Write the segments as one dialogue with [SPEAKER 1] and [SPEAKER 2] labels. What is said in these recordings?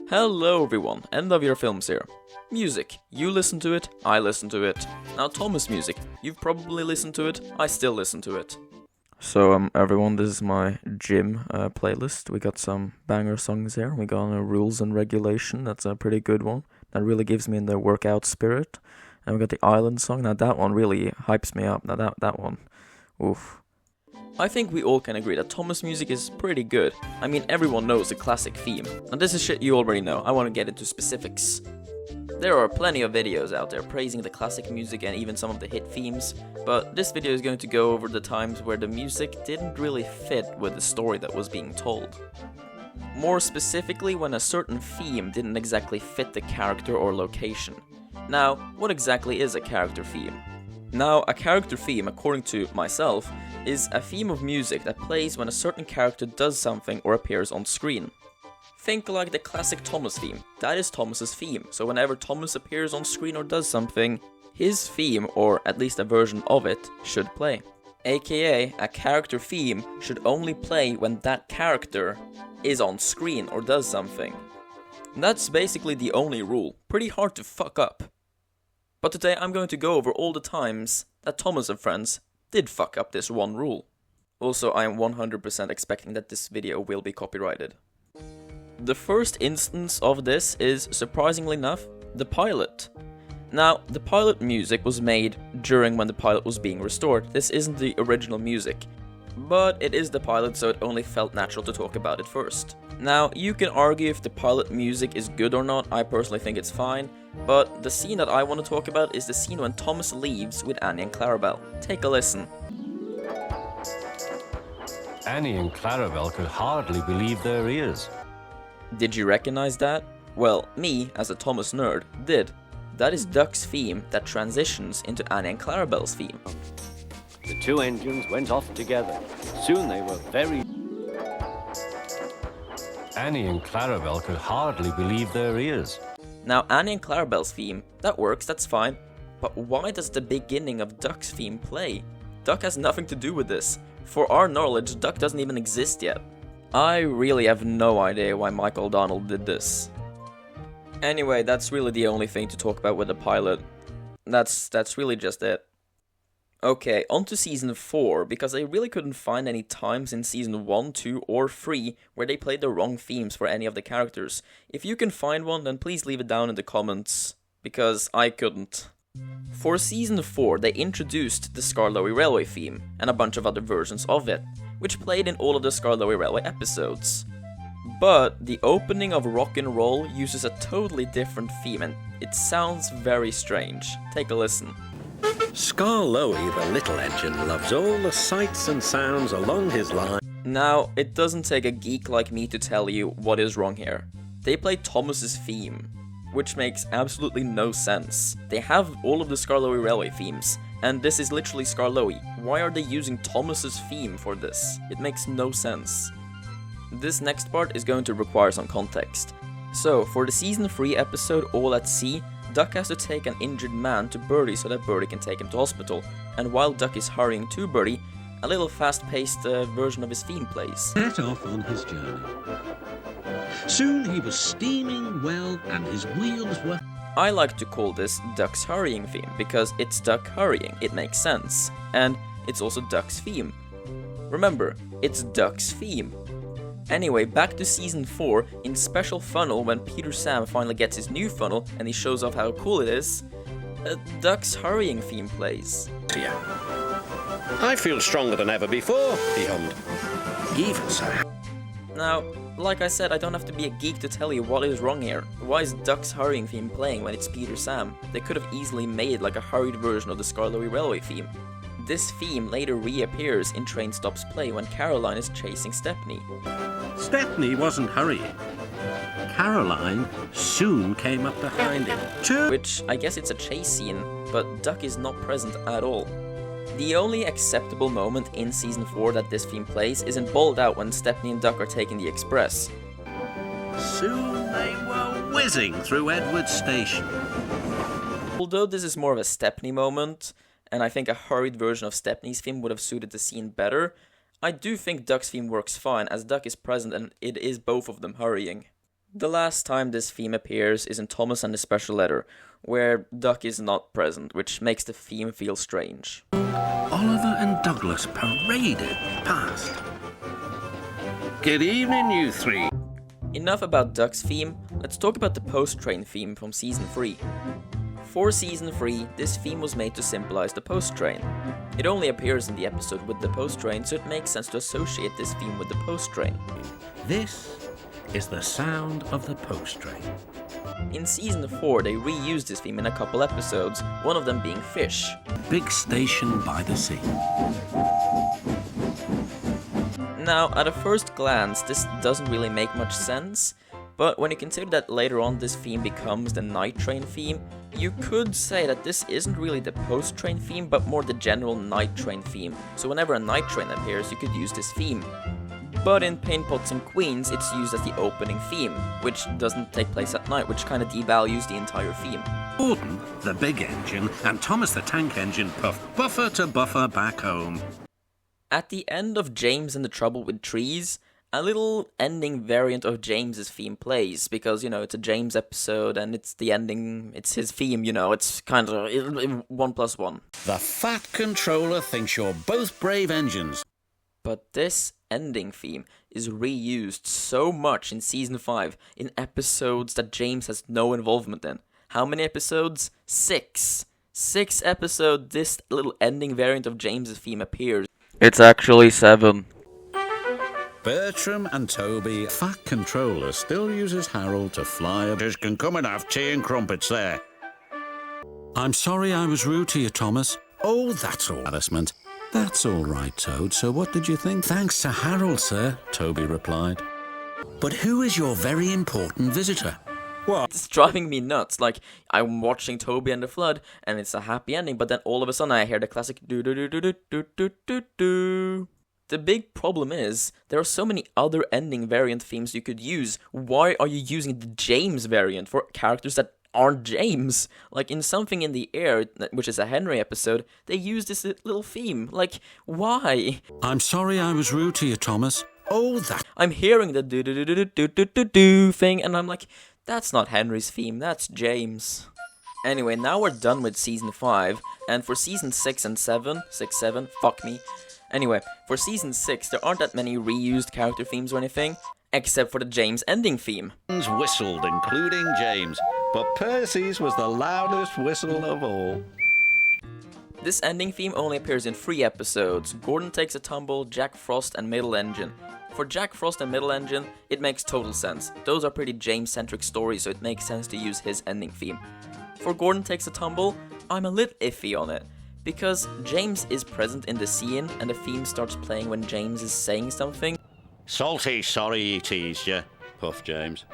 [SPEAKER 1] Hello everyone, NWR Films here. Music, you listen to it, I listen to it. Now Thomas music, you've probably listened to it, I still listen to it. So everyone, this is my gym playlist. We got some banger songs here. We got Rules and Regulation, that's a pretty good one. That really gives me in the workout spirit. And we got the Island song, now that one really hypes me up. Now that one, oof. I think we all can agree that Thomas music is pretty good. I mean, everyone knows the classic theme. And this is shit you already know, I want to get into specifics. There are plenty of videos out there praising the classic music and even some of the hit themes, but this video is going to go over the times where the music didn't really fit with the story that was being told. More specifically, when a certain theme didn't exactly fit the character or location. Now, what exactly is a character theme? Now, a character theme, according to myself, is a theme of music that plays when a certain character does something or appears on screen. Think like the classic Thomas theme. That is Thomas's theme, so whenever Thomas appears on screen or does something, his theme, or at least a version of it, should play. AKA, a character theme should only play when that character is on screen or does something. That's basically the only rule. Pretty hard to fuck up. But today I'm going to go over all the times that Thomas and friends did fuck up this one rule. Also, I am 100% expecting that this video will be copyrighted. The first instance of this is, surprisingly enough, the pilot. Now, the pilot music was made during when the pilot was being restored. This isn't the original music, but it is the pilot, so it only felt natural to talk about it first. Now, you can argue if the pilot music is good or not. I personally think it's fine, but the scene that I want to talk about is the scene when Thomas leaves with Annie and Clarabelle. Take a listen.
[SPEAKER 2] Annie and Clarabelle could hardly believe their ears.
[SPEAKER 1] Did you recognize that? Well, me, as a Thomas nerd, did. That is Duck's theme that transitions into Annie and Clarabelle's theme.
[SPEAKER 2] The two engines went off together. Soon they were very... Annie and Clarabelle could hardly believe their ears.
[SPEAKER 1] Now, Annie and Clarabelle's theme, that works, that's fine. But why does the beginning of Duck's theme play? Duck has nothing to do with this. For our knowledge, Duck doesn't even exist yet. I really have no idea why Michael O'Donnell did this. Anyway, that's really the only thing to talk about with the pilot. That's really just it. Okay, on to Season 4, because I really couldn't find any times in Season 1, 2, or 3 where they played the wrong themes for any of the characters. If you can find one, then please leave it down in the comments, because I couldn't. For Season 4, they introduced the Skarloey Railway theme, and a bunch of other versions of it, which played in all of the Skarloey Railway episodes. But the opening of Rock and Roll uses a totally different theme, and it sounds very strange. Take a listen.
[SPEAKER 3] Skarloey, the little engine, loves all the sights and sounds along his line.
[SPEAKER 1] Now, it doesn't take a geek like me to tell you what is wrong here. They play Thomas's theme, which makes absolutely no sense. They have all of the Skarloey Railway themes, and this is literally Skarloey. Why are they using Thomas's theme for this? It makes no sense. This next part is going to require some context. So, for the Season 3 episode All at Sea, Duck has to take an injured man to Birdie so that Birdie can take him to hospital, and while Duck is hurrying to Birdie, a little fast-paced version of his theme plays.
[SPEAKER 4] Set off on his journey. Soon he was steaming well, and his wheels were...
[SPEAKER 1] I like to call this Duck's hurrying theme, because it's Duck hurrying, it makes sense, and it's also Duck's theme. Remember, it's Duck's theme. Anyway, back to Season 4, in Special Funnel, when Peter Sam finally gets his new funnel and he shows off how cool it is, Duck's hurrying theme plays.
[SPEAKER 3] Yeah. I feel stronger than ever before, he hummed. Even so.
[SPEAKER 1] Now, like I said, I don't have to be a geek to tell you what is wrong here. Why is Duck's hurrying theme playing when it's Peter Sam? They could have easily made like a hurried version of the Skarloey Railway theme. This theme later reappears in Train Stops Play when Caroline is chasing Stepney.
[SPEAKER 4] Stepney wasn't hurrying. Caroline soon came up behind him.
[SPEAKER 1] Which, I guess it's a chase scene, but Duck is not present at all. The only acceptable moment in Season 4 that this theme plays is in Bowled Out when Stepney and Duck are taking the express.
[SPEAKER 4] Soon they were whizzing through Edward Station.
[SPEAKER 1] Although this is more of a Stepney moment, and I think a hurried version of Stepney's theme would have suited the scene better, I do think Duck's theme works fine, as Duck is present and it is both of them hurrying. The last time this theme appears is in Thomas and the Special Letter, where Duck is not present, which makes the theme feel strange.
[SPEAKER 4] Oliver and Douglas paraded past.
[SPEAKER 3] Good evening, you three.
[SPEAKER 1] Enough about Duck's theme, let's talk about the post-train theme from Season 3. For Season 3, this theme was made to symbolize the post-train. It only appears in the episode with the post-train, so it makes sense to associate this theme with the post-train.
[SPEAKER 4] This is the sound of the post train.
[SPEAKER 1] In Season 4, they reused this theme in a couple episodes, one of them being Fish.
[SPEAKER 4] Big station by the sea.
[SPEAKER 1] Now, at a first glance, this doesn't really make much sense, but when you consider that later on this theme becomes the night train theme, you could say that this isn't really the post-train theme, but more the general night train theme. So whenever a night train appears, you could use this theme. But in Paint Pots and Queens, it's used as the opening theme, which doesn't take place at night, which kind of devalues the entire theme.
[SPEAKER 4] Gordon, the big engine, and Thomas the tank engine puffed buffer to buffer back home.
[SPEAKER 1] At the end of James and the Trouble with Trees, a little ending variant of James's theme plays, because, you know, it's a James episode and it's the ending, it's his theme, you know, it's kind of 1+1.
[SPEAKER 5] The fat controller thinks you're both brave engines.
[SPEAKER 1] But this ending theme is reused so much in Season 5 in episodes that James has no involvement in. How many episodes? 6. 6 episodes this little ending variant of James's theme appears. It's actually 7.
[SPEAKER 5] Bertram and Toby.
[SPEAKER 3] Fat controller still uses Harold to fly.
[SPEAKER 5] Just can come and have tea and crumpets there.
[SPEAKER 4] I'm sorry I was rude to you, Thomas.
[SPEAKER 5] Oh, that's all.
[SPEAKER 3] Embarrassment. That's all right, Toad. So what did you think?
[SPEAKER 4] Thanks to Harold, sir,
[SPEAKER 3] Toby replied.
[SPEAKER 4] But who is your very important visitor?
[SPEAKER 1] It's driving me nuts. Like, I'm watching Toby and the Flood, and it's a happy ending, but then all of a sudden I hear the classic do-do-do-do-do-do-do-do-do. The big problem is, there are so many other ending variant themes you could use. Why are you using the James variant for characters that aren't James? Like, in Something in the Air, which is a Henry episode, they use this little theme. Like, why?
[SPEAKER 4] I'm sorry I was rude to you, Thomas.
[SPEAKER 5] Oh, that.
[SPEAKER 1] I'm hearing the do-do-do-do-do-do-do thing, and I'm like, that's not Henry's theme, that's James. Anyway, now we're done with Season 5, and for Season 6 and 7, 6, 7, fuck me. Anyway, for Season 6, there aren't that many reused character themes or anything, except for the James ending theme.
[SPEAKER 3] Whistled, including James, but Percy's was the loudest whistle of all.
[SPEAKER 1] This ending theme only appears in 3 episodes: Gordon Takes a Tumble, Jack Frost, and Middle Engine. For Jack Frost and Middle Engine, it makes total sense. Those are pretty James-centric stories, so it makes sense to use his ending theme. For Gordon Takes a Tumble, I'm a little iffy on it, because James is present in the scene, and the theme starts playing when James is saying something.
[SPEAKER 3] Salty, sorry he teased you, puffed James.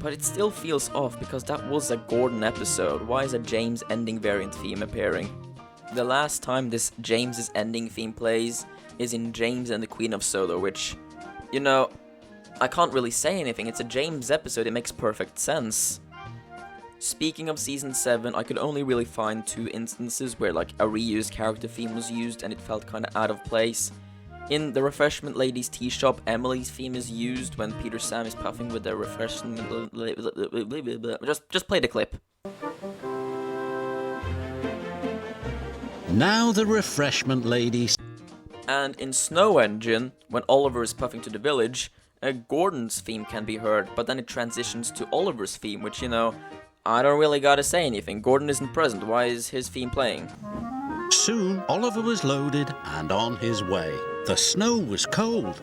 [SPEAKER 1] But it still feels off, because that was a Gordon episode. Why is a James ending variant theme appearing? The last time this James's ending theme plays is in James and the Queen of Sodor, which, you know, I can't really say anything. It's a James episode, it makes perfect sense. Speaking of Season 7, I could only really find 2 instances where, like, a reused character theme was used and it felt kinda out of place. In the Refreshment Lady's Tea Shop, Emily's theme is used when Peter Sam is puffing with the refreshment... Just play the clip.
[SPEAKER 4] Now the refreshment lady.
[SPEAKER 1] And in Snow Engine, when Oliver is puffing to the village, Gordon's theme can be heard, but then it transitions to Oliver's theme, which, you know, I don't really gotta say anything. Gordon isn't present. Why is his theme playing?
[SPEAKER 4] Soon Oliver was loaded and on his way. The snow was cold.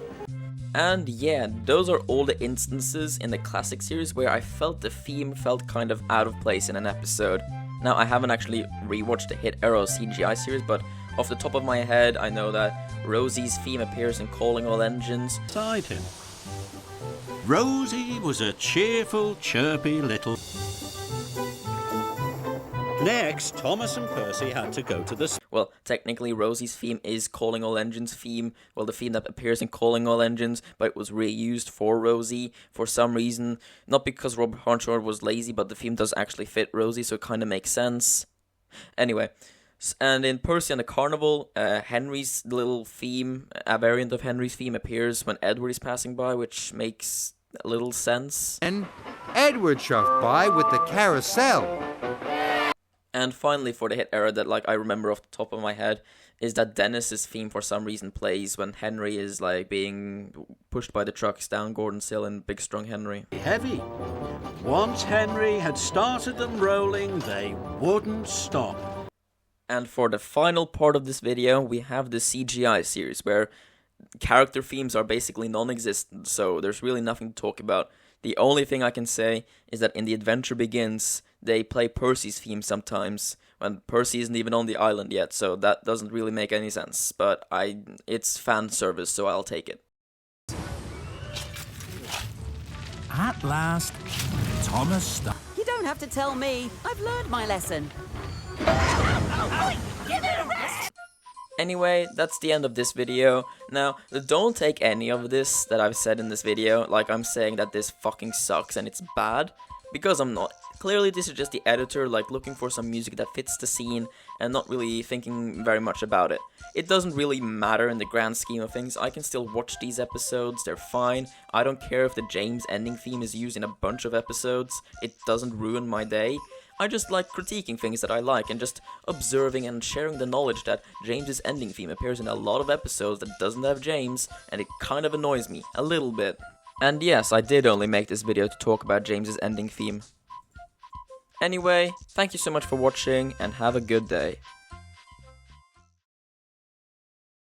[SPEAKER 1] And yeah, those are all the instances in the classic series where I felt the theme felt kind of out of place in an episode. Now, I haven't actually rewatched the Hit Arrow CGI series, but off the top of my head, I know that Rosie's theme appears in Calling All Engines.
[SPEAKER 4] Beside him, Rosie was a cheerful, chirpy little... Next, Thomas and Percy had to go to the...
[SPEAKER 1] Well, technically, Rosie's theme is Calling All Engines' theme. Well, the theme that appears in Calling All Engines, but it was reused for Rosie for some reason. Not because Rob Harnshore was lazy, but the theme does actually fit Rosie, so it kind of makes sense. Anyway, and in Percy and the Carnival, Henry's little theme, a variant of Henry's theme, appears when Edward is passing by, which makes little sense.
[SPEAKER 6] And Edward shoved by with the carousel.
[SPEAKER 1] And finally, for the hit era that like I remember off the top of my head, is that Dennis's theme for some reason plays when Henry is like being pushed by the trucks down Gordon's Hill in Big Strong Henry.
[SPEAKER 5] Heavy. Once Henry had started them rolling, they wouldn't stop.
[SPEAKER 1] And for the final part of this video, we have the CGI series, where character themes are basically non-existent, so there's really nothing to talk about. The only thing I can say is that in The Adventure Begins, they play Percy's theme sometimes, when Percy isn't even on the island yet, so that doesn't really make any sense, but it's fan service, so I'll take it.
[SPEAKER 7] At last, Thomas
[SPEAKER 8] You don't have to tell me. I've learned my lesson.
[SPEAKER 1] Anyway, that's the end of this video. Now, don't take any of this that I've said in this video like I'm saying that this fucking sucks and it's bad, because I'm not. Clearly this is just the editor like looking for some music that fits the scene and not really thinking very much about it. It doesn't really matter in the grand scheme of things. I can still watch these episodes, they're fine. I don't care if the James ending theme is used in a bunch of episodes. It doesn't ruin my day. I just like critiquing things that I like and just observing and sharing the knowledge that James's ending theme appears in a lot of episodes that doesn't have James, and it kind of annoys me, a little bit. And yes, I did only make this video to talk about James's ending theme. Anyway, thank you so much for watching, and have a good day.